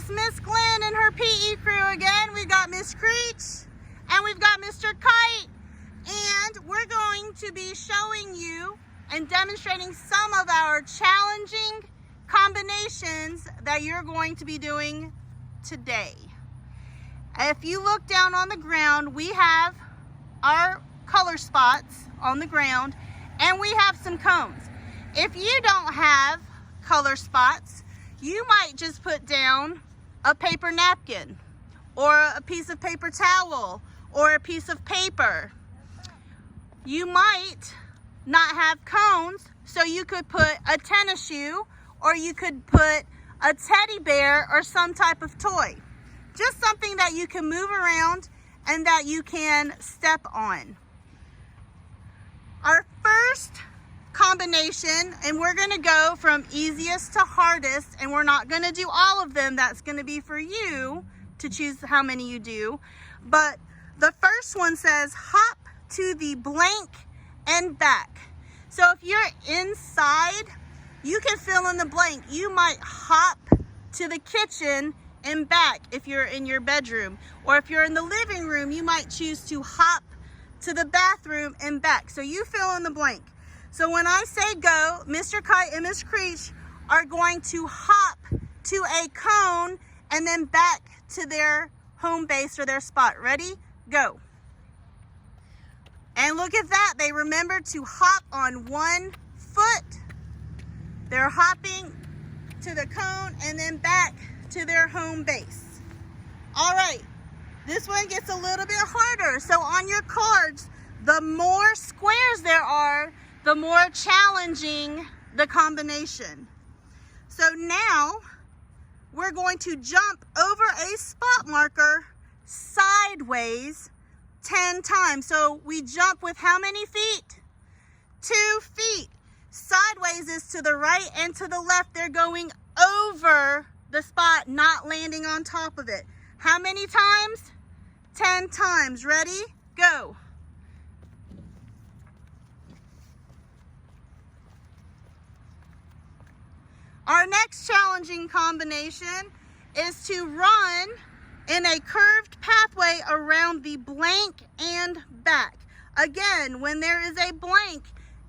it's Miss Glenn and her PE crew again. We've got Miss Creech and we've got Mr. Kite, and we're going to be showing you and demonstrating some of our challenging combinations that you're going to be doing today. If you look down on the ground, we have our color spots on the ground and we have some cones. If you don't have color spots, you might just put down a paper napkin or a piece of paper towel or a piece of paper. You might not have cones, so you could put a tennis shoe or you could put a teddy bear or some type of toy. Just something that you can move around and that you can step on. Our first combination, and we're going to go from easiest to hardest, and we're not going to do all of them. That's going to be for you to choose how many you do. But the first one says hop to the blank and back. So if you're inside, you can fill in the blank. You might hop to the kitchen and back if you're in your bedroom, or if you're in the living room, you might choose to hop to the bathroom and back. So you fill in the blank. So when I say go, Mr. Kite and Miss Creech are going to hop to a cone and then back to their home base or their spot. Ready? Go. And look at that. They remembered to hop on one foot. They're hopping to the cone and then back to their home base. All right. This one gets a little bit harder. So on your cards, the more squares there are, the more challenging the combination. So now we're going to jump over a spot marker sideways 10 times. So we jump with how many feet? 2 feet. Sideways is to the right and to the left. They're going over the spot, not landing on top of it. How many times? 10 times. Ready? Go. Our next challenging combination is to run in a curved pathway around the blank and back. Again, when there is a blank,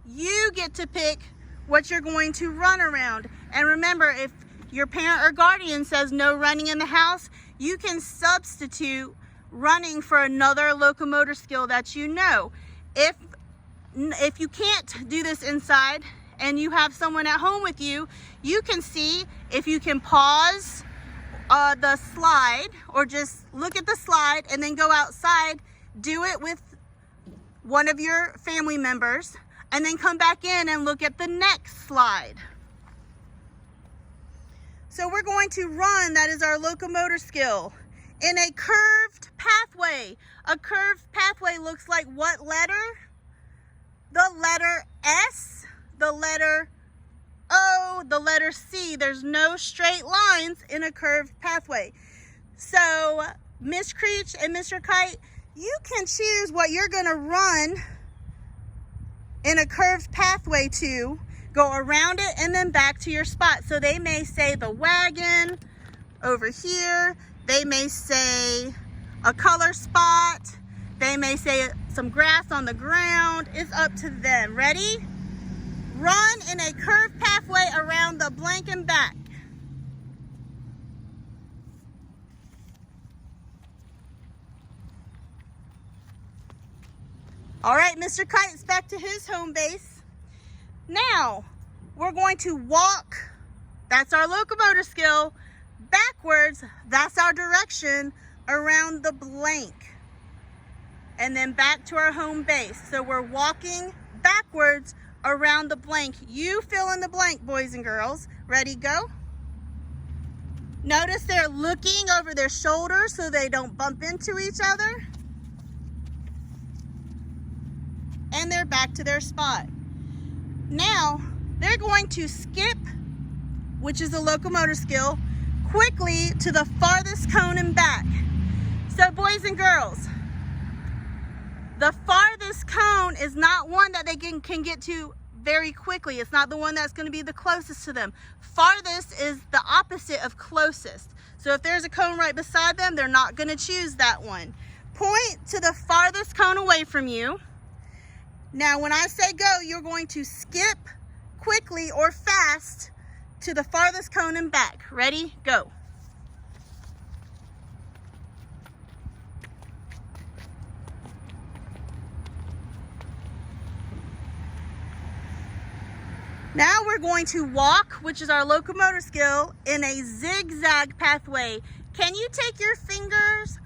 you get to pick what you're going to run around. And remember, if your parent or guardian says no running in the house, you can substitute running for another locomotor skill that you know. If you can't do this inside and you have someone at home with you, you can see if you can pause the slide or just look at the slide and then go outside, do it with one of your family members, and then come back in and look at the next slide. So we're going to run, that is our locomotor skill, in a curved pathway. A curved pathway looks like what letter? The letter S, the letter O, the letter C. There's no straight lines in a curved pathway. So Miss Creech and Mr. Kite, you can choose what you're going to run in a curved pathway to. Go around it and then back to your spot. So they may say the wagon over here. They may say a color spot. They may say some grass on the ground. It's up to them. Ready? Run in a curved pathway around the blank and back. All right, Mr. Kite's back to his home base. Now, we're going to walk, that's our locomotor skill, backwards, that's our direction, around the blank. And then back to our home base. So we're walking backwards around the blank. You fill in the blank, boys and girls. Ready, go. Notice they're looking over their shoulders so they don't bump into each other. And they're back to their spot. Now, they're going to skip, which is a locomotor skill, quickly to the farthest cone and back. So boys and girls, the farthest cone is not one that they can get to very quickly. It's not the one that's going to be the closest to them. Farthest is the opposite of closest. So if there's a cone right beside them, they're not going to choose that one. Point to the farthest cone away from you. Now, when I say go, you're going to skip quickly or fast to the farthest cone and back. Ready? Go. Now we're going to walk, which is our locomotor skill, in a zigzag pathway. Can you take your fingers,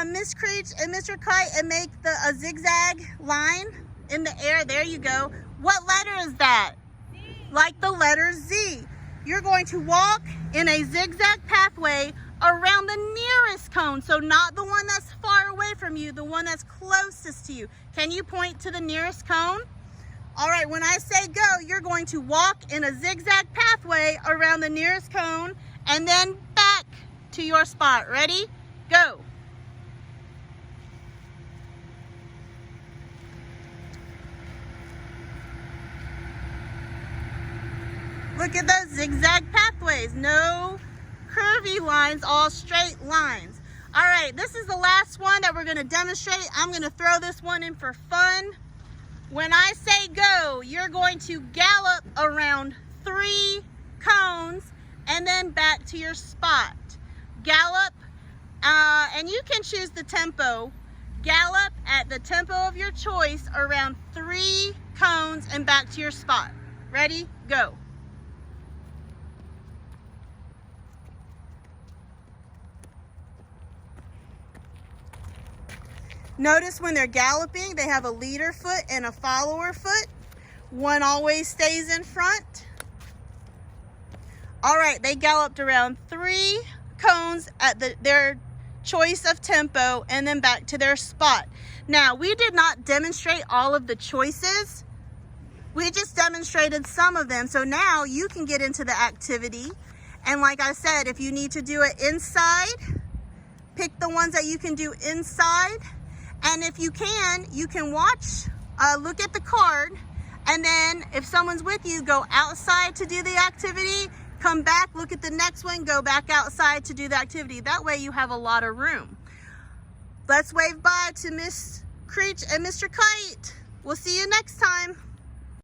Miss Creech and Mr. Kite, and make a zigzag line in the air? There you go. What letter is that? Z. Like the letter Z. You're going to walk in a zigzag pathway around the nearest cone. So not the one that's far away from you, the one that's closest to you. Can you point to the nearest cone? All right, when I say go, you're going to walk in a zigzag pathway around the nearest cone and then back to your spot. Ready? Go. Look at those zigzag pathways. No curvy lines, all straight lines. All right, this is the last one that we're going to demonstrate. I'm going to throw this one in for fun. When I say go, you're going to gallop around 3 cones and then back to your spot. Gallop, and you can choose the tempo. Gallop at the tempo of your choice around 3 cones and back to your spot. Ready? Go. Notice when they're galloping, they have a leader foot and a follower foot. One always stays in front. All right, they galloped around 3 cones at their choice of tempo and then back to their spot. Now, we did not demonstrate all of the choices. We just demonstrated some of them. So now you can get into the activity. And like I said, if you need to do it inside, pick the ones that you can do inside. And if you can watch, look at the card, and then if someone's with you, go outside to do the activity, come back, look at the next one, go back outside to do the activity. That way you have a lot of room. Let's wave bye to Miss Creech and Mr. Kite. We'll see you next time.